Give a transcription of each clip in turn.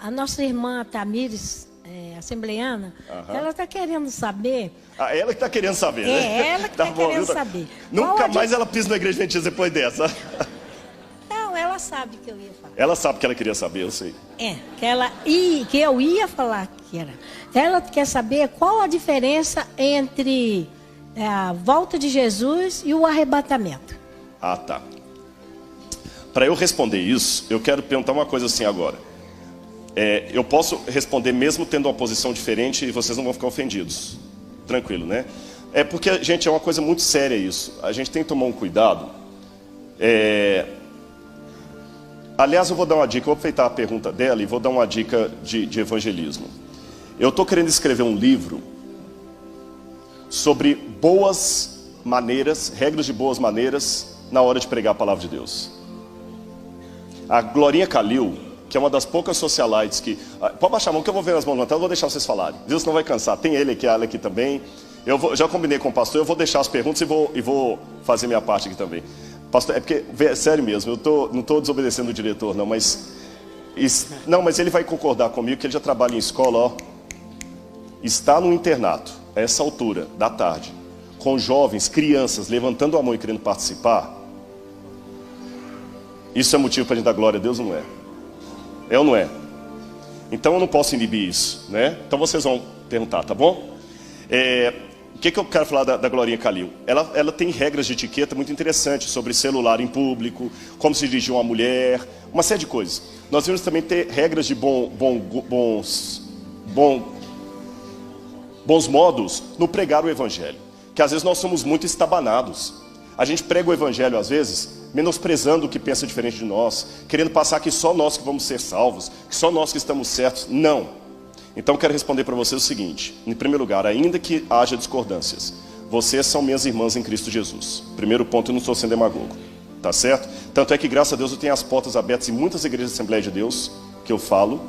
a nossa irmã Tamires, assembleiana, ela está querendo saber... Ah, ela que está querendo saber, né? É, ela que está querendo saber. Nunca mais ela pisa na igreja adventista depois dessa. Não, ela sabe que eu ia falar. Ela sabe que ela queria saber, eu sei. Que eu ia falar que era. Ela quer saber qual a diferença entre a volta de Jesus e o arrebatamento. Ah, tá. Para eu responder isso, eu quero perguntar uma coisa assim agora. Eu posso responder mesmo tendo uma posição diferente e vocês não vão ficar ofendidos. Tranquilo, né? Porque, gente, é uma coisa muito séria isso. A gente tem que tomar um cuidado. Aliás, eu vou dar uma dica. Eu vou aproveitar a pergunta dela e vou dar uma dica de evangelismo. Eu estou querendo escrever um livro sobre boas maneiras, regras de boas maneiras na hora de pregar a palavra de Deus. A Glorinha Calil, que é uma das poucas socialites que... Pode baixar a mão que eu vou ver as mãos levantadas, eu vou deixar vocês falarem. Deus não vai cansar. Tem ele aqui, ela aqui também. Já combinei com o pastor, eu vou deixar as perguntas e vou fazer minha parte aqui também. Pastor, porque, sério mesmo, não estou desobedecendo o diretor, não, mas ele vai concordar comigo que ele já trabalha em escola, ó. Está no internato, a essa altura da tarde, com jovens, crianças, levantando a mão e querendo participar. Isso é motivo para a gente dar glória a Deus ou não é? É ou não é? Então eu não posso inibir isso, né? Então vocês vão perguntar, tá bom? O que eu quero falar da Glorinha Calil? Ela tem regras de etiqueta muito interessantes sobre celular em público, como se dirigir uma mulher, uma série de coisas. Nós vamos também ter regras de bons modos no pregar o evangelho. Que às vezes nós somos muito estabanados. A gente prega o evangelho às vezes menosprezando o que pensa diferente de nós, querendo passar que só nós que vamos ser salvos, que só nós que estamos certos. Não. Então eu quero responder para vocês o seguinte. Em primeiro lugar, ainda que haja discordâncias, vocês são minhas irmãs em Cristo Jesus. Primeiro ponto, eu não estou sendo demagogo. Tá certo? Tanto é que, graças a Deus, eu tenho as portas abertas em muitas igrejas da Assembleia de Deus, que eu falo,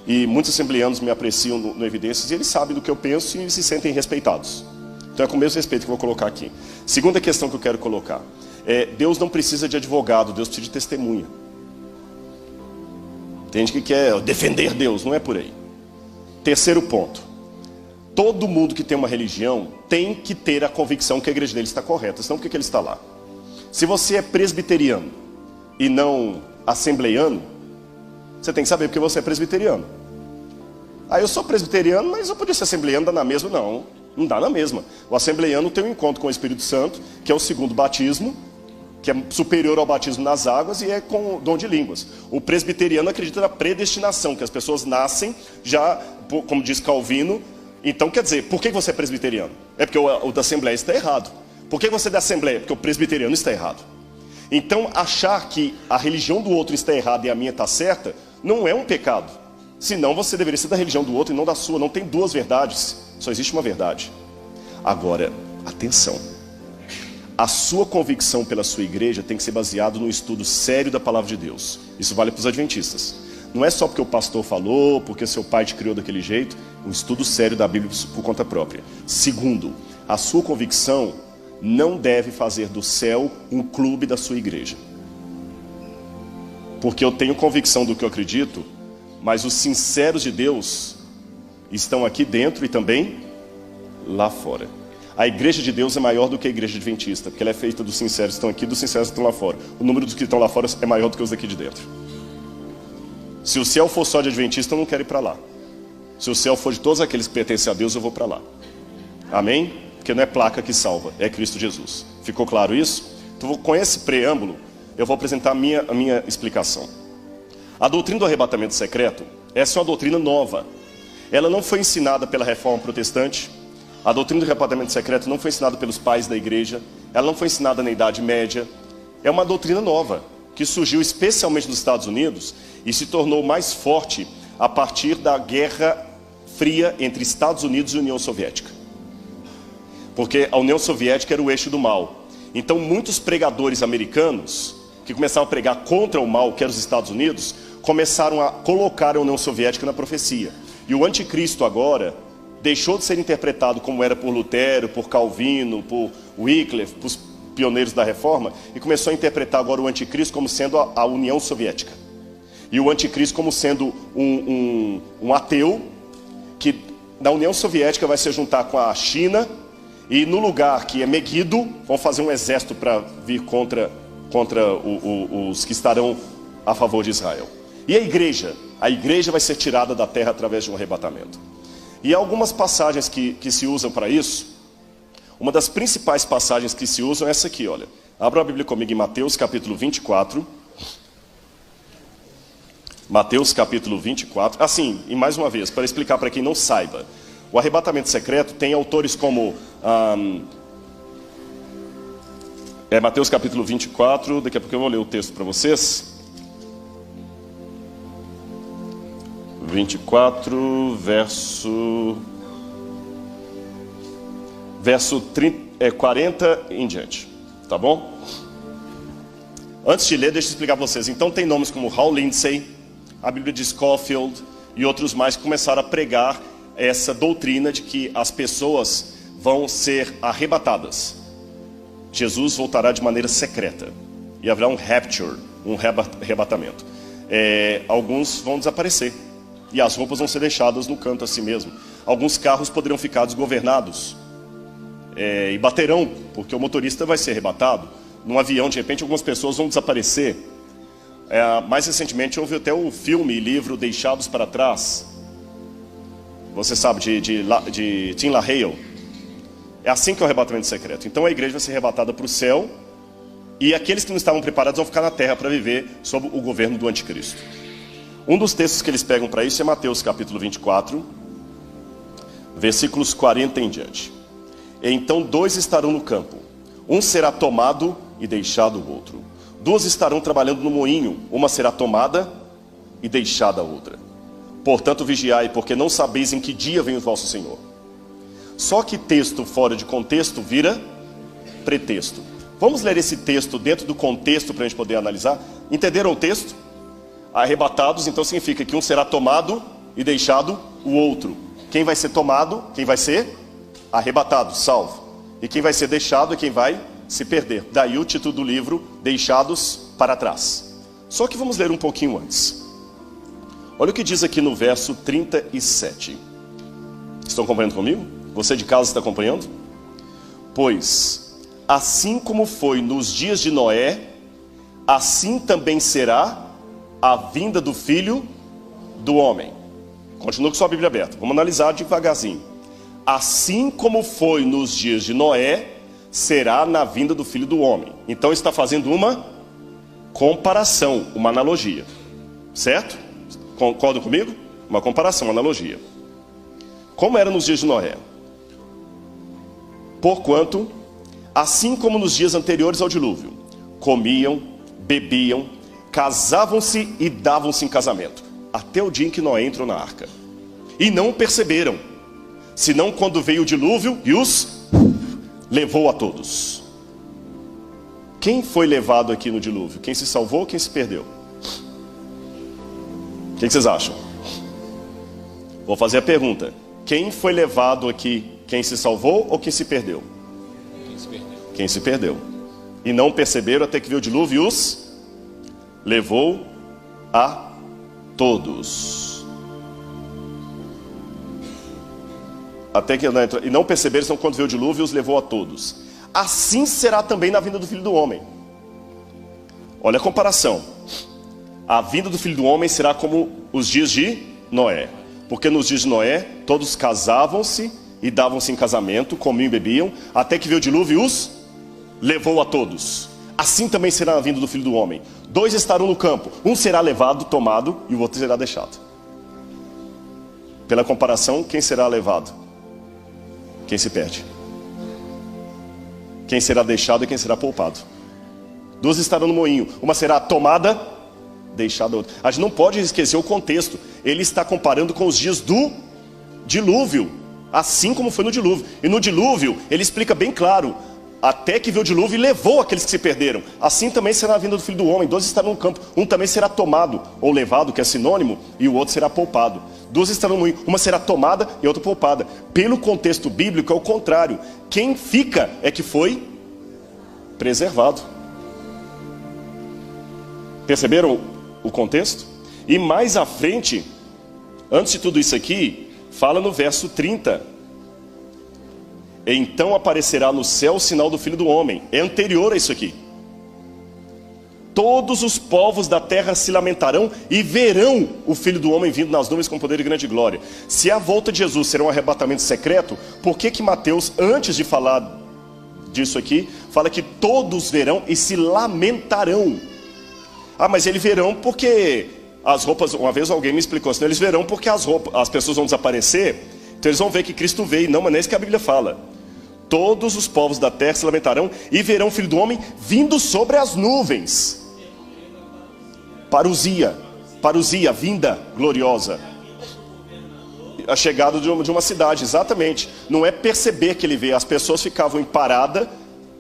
e muitos assembleanos me apreciam no Evidências, e eles sabem do que eu penso e se sentem respeitados. Então é com o mesmo respeito que eu vou colocar aqui. Segunda questão que eu quero colocar. Deus não precisa de advogado, Deus precisa de testemunha. Tem gente que quer defender Deus, não é por aí. Terceiro ponto. Todo mundo que tem uma religião tem que ter a convicção que a igreja dele está correta, senão por que ele está lá? Se você é presbiteriano e não assembleiano, você tem que saber porque você é presbiteriano. Eu sou presbiteriano, mas eu podia ser assembleiano, dá na mesma? Não dá na mesma. O assembleiano tem um encontro com o Espírito Santo, que é o segundo batismo, que é superior ao batismo nas águas e é com dom de línguas. O presbiteriano acredita na predestinação, que as pessoas nascem já, como diz Calvino. Então quer dizer, por que você é presbiteriano? É porque o da Assembleia está errado. Por que você é da Assembleia? Porque o presbiteriano está errado. Então achar que a religião do outro está errada e a minha está certa, não é um pecado. Senão você deveria ser da religião do outro e não da sua. Não tem duas verdades, só existe uma verdade. Agora, atenção. A sua convicção pela sua igreja tem que ser baseado no estudo sério da palavra de Deus. Isso vale para os adventistas. Não é só porque o pastor falou, porque seu pai te criou daquele jeito. Um estudo sério da Bíblia por conta própria. Segundo, a sua convicção não deve fazer do céu um clube da sua igreja. Porque eu tenho convicção do que eu acredito, mas os sinceros de Deus estão aqui dentro e também lá fora. A igreja de Deus é maior do que a igreja adventista, porque ela é feita dos sinceros que estão aqui e dos sinceros que estão lá fora. O número dos que estão lá fora é maior do que os daqui de dentro. Se o céu for só de adventista, eu não quero ir para lá. Se o céu for de todos aqueles que pertencem a Deus, eu vou para lá. Amém? Porque não é placa que salva, é Cristo Jesus. Ficou claro isso? Então, com esse preâmbulo, eu vou apresentar a minha explicação. A doutrina do arrebatamento secreto, essa é uma doutrina nova. Ela não foi ensinada pela Reforma Protestante. A doutrina do arrebatamento secreto não foi ensinada pelos pais da igreja. Ela não foi ensinada na Idade Média. É uma doutrina nova, que surgiu especialmente nos Estados Unidos e se tornou mais forte a partir da Guerra Fria entre Estados Unidos e União Soviética. Porque a União Soviética era o eixo do mal. Então muitos pregadores americanos, que começaram a pregar contra o mal, que era os Estados Unidos, começaram a colocar a União Soviética na profecia. E o anticristo agora deixou de ser interpretado como era por Lutero, por Calvino, por Wycliffe, por os pioneiros da Reforma, e começou a interpretar agora o anticristo como sendo a União Soviética. E o anticristo como sendo um ateu que na União Soviética vai se juntar com a China, e no lugar que é Meguido, vão fazer um exército para vir contra os que estarão a favor de Israel. E a igreja vai ser tirada da terra através de um arrebatamento. E há algumas passagens que se usam para isso. Uma das principais passagens que se usam é essa aqui, olha. Abra a Bíblia comigo em Mateus capítulo 24. Mateus capítulo 24. Assim, e mais uma vez, para explicar para quem não saiba, o arrebatamento secreto tem autores como Mateus capítulo 24, daqui a pouco eu vou ler o texto para vocês. 24, verso 40 em diante, tá bom? Antes de ler, deixa eu explicar para vocês. Então tem nomes como Hal Lindsey, a Bíblia de Scofield e outros mais que começaram a pregar essa doutrina de que as pessoas vão ser arrebatadas. Jesus voltará de maneira secreta e haverá um rapture, um arrebatamento. Alguns vão desaparecer e as roupas vão ser deixadas no canto assim mesmo. Alguns carros poderão ficar desgovernados e baterão, porque o motorista vai ser arrebatado. Num avião, de repente, algumas pessoas vão desaparecer. Mais recentemente houve até o filme e livro Deixados para Trás. Você sabe, de Tim LaHaye. É assim que é o arrebatamento secreto. Então a igreja vai ser arrebatada para o céu, e aqueles que não estavam preparados vão ficar na terra para viver sob o governo do anticristo. Um dos textos que eles pegam para isso é Mateus capítulo 24, versículos 40 em diante. Então 2 estarão no campo, um será tomado e deixado o outro. 2 estarão trabalhando no moinho, uma será tomada e deixada a outra. Portanto vigiai, porque não sabeis em que dia vem o vosso Senhor. Só que texto fora de contexto vira pretexto. Vamos ler esse texto dentro do contexto para a gente poder analisar. Entenderam o texto? Arrebatados, então significa que um será tomado e deixado o outro. Quem vai ser tomado? Quem vai ser arrebatado, salvo. E quem vai ser deixado é quem vai se perder. Daí o título do livro, Deixados para Trás. Só que vamos ler um pouquinho antes. Olha o que diz aqui no verso 37. Estão acompanhando comigo? Você de casa está acompanhando? Pois, assim como foi nos dias de Noé, assim também será a vinda do Filho do Homem. Continua com sua Bíblia aberta. Vamos analisar devagarzinho. Assim como foi nos dias de Noé, será na vinda do Filho do Homem. Então está fazendo uma comparação, uma analogia. Certo? Concordam comigo? Uma comparação, uma analogia. Como era nos dias de Noé? Porquanto, assim como nos dias anteriores ao dilúvio, comiam, bebiam, casavam-se e davam-se em casamento, até o dia em que Noé entrou na arca. E não perceberam, senão quando veio o dilúvio e os levou a todos. Quem foi levado aqui no dilúvio? Quem se salvou ou quem se perdeu? O que vocês acham? Vou fazer a pergunta. Quem foi levado aqui? Quem se salvou ou quem se perdeu? Quem se perdeu. Quem se perdeu. E não perceberam até que veio o dilúvio e os levou a todos. Até que e não perceberam, então quando veio o dilúvio os levou a todos. Assim será também na vinda do Filho do Homem. Olha a comparação. A vinda do Filho do Homem será como os dias de Noé. Porque nos dias de Noé todos casavam-se e davam-se em casamento, comiam e bebiam, até que veio o dilúvio e os levou a todos. Assim também será a vinda do Filho do Homem. 2 estarão no campo, um será levado, tomado, e o outro será deixado. Pela comparação, quem será levado? Quem se perde. Quem será deixado e quem será poupado. 2 estarão no moinho, uma será tomada, deixada a outra. A gente não pode esquecer o contexto. Ele está comparando com os dias do dilúvio, assim como foi no dilúvio. E no dilúvio, ele explica bem claro, até que veio o dilúvio e levou aqueles que se perderam. Assim também será a vinda do Filho do Homem. 2 estarão no campo, um também será tomado, ou levado, que é sinônimo, e o outro será poupado. 2 estarão no moinho, uma será tomada e outra poupada. Pelo contexto bíblico é o contrário. Quem fica é que foi preservado. Perceberam o contexto? E mais à frente, antes de tudo isso aqui, fala no verso 30. Então aparecerá no céu o sinal do Filho do Homem. É anterior a isso aqui. Todos os povos da terra se lamentarão e verão o Filho do Homem vindo nas nuvens com poder e grande glória. Se a volta de Jesus será um arrebatamento secreto, por que Mateus, antes de falar disso aqui, fala que todos verão e se lamentarão? Ah, mas eles verão porque as roupas, uma vez alguém me explicou assim, eles verão porque as pessoas vão desaparecer, então eles vão ver que Cristo veio. Não, mas não é isso que a Bíblia fala. Todos os povos da terra se lamentarão e verão o Filho do Homem vindo sobre as nuvens. Parousia, vinda gloriosa. A chegada de uma cidade, exatamente. Não é perceber que ele veio. As pessoas ficavam em parada,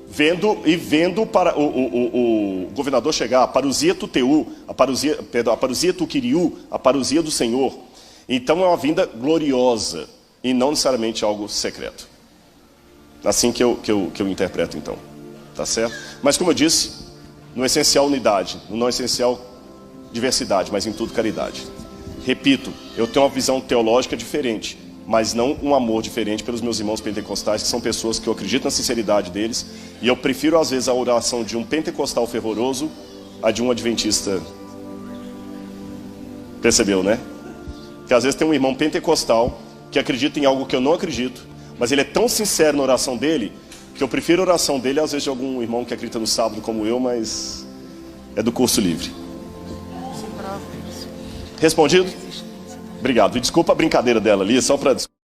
vendo para o governador chegar. A parousia tuteu, a parousia tuquiriu, a parousia do Senhor. Então é uma vinda gloriosa e não necessariamente algo secreto. Assim que eu interpreto, então. Tá certo? Mas como eu disse, no essencial unidade, no não essencial diversidade, mas em tudo caridade. Repito, eu tenho uma visão teológica diferente, mas não um amor diferente pelos meus irmãos pentecostais, que são pessoas que eu acredito na sinceridade deles, e eu prefiro às vezes a oração de um pentecostal fervoroso a de um adventista. Percebeu, né? Porque às vezes tem um irmão pentecostal que acredita em algo que eu não acredito, mas ele é tão sincero na oração dele, que eu prefiro a oração dele às vezes de algum irmão que acredita no sábado como eu, mas é do curso livre. Respondido? Obrigado. E desculpa a brincadeira dela ali, só para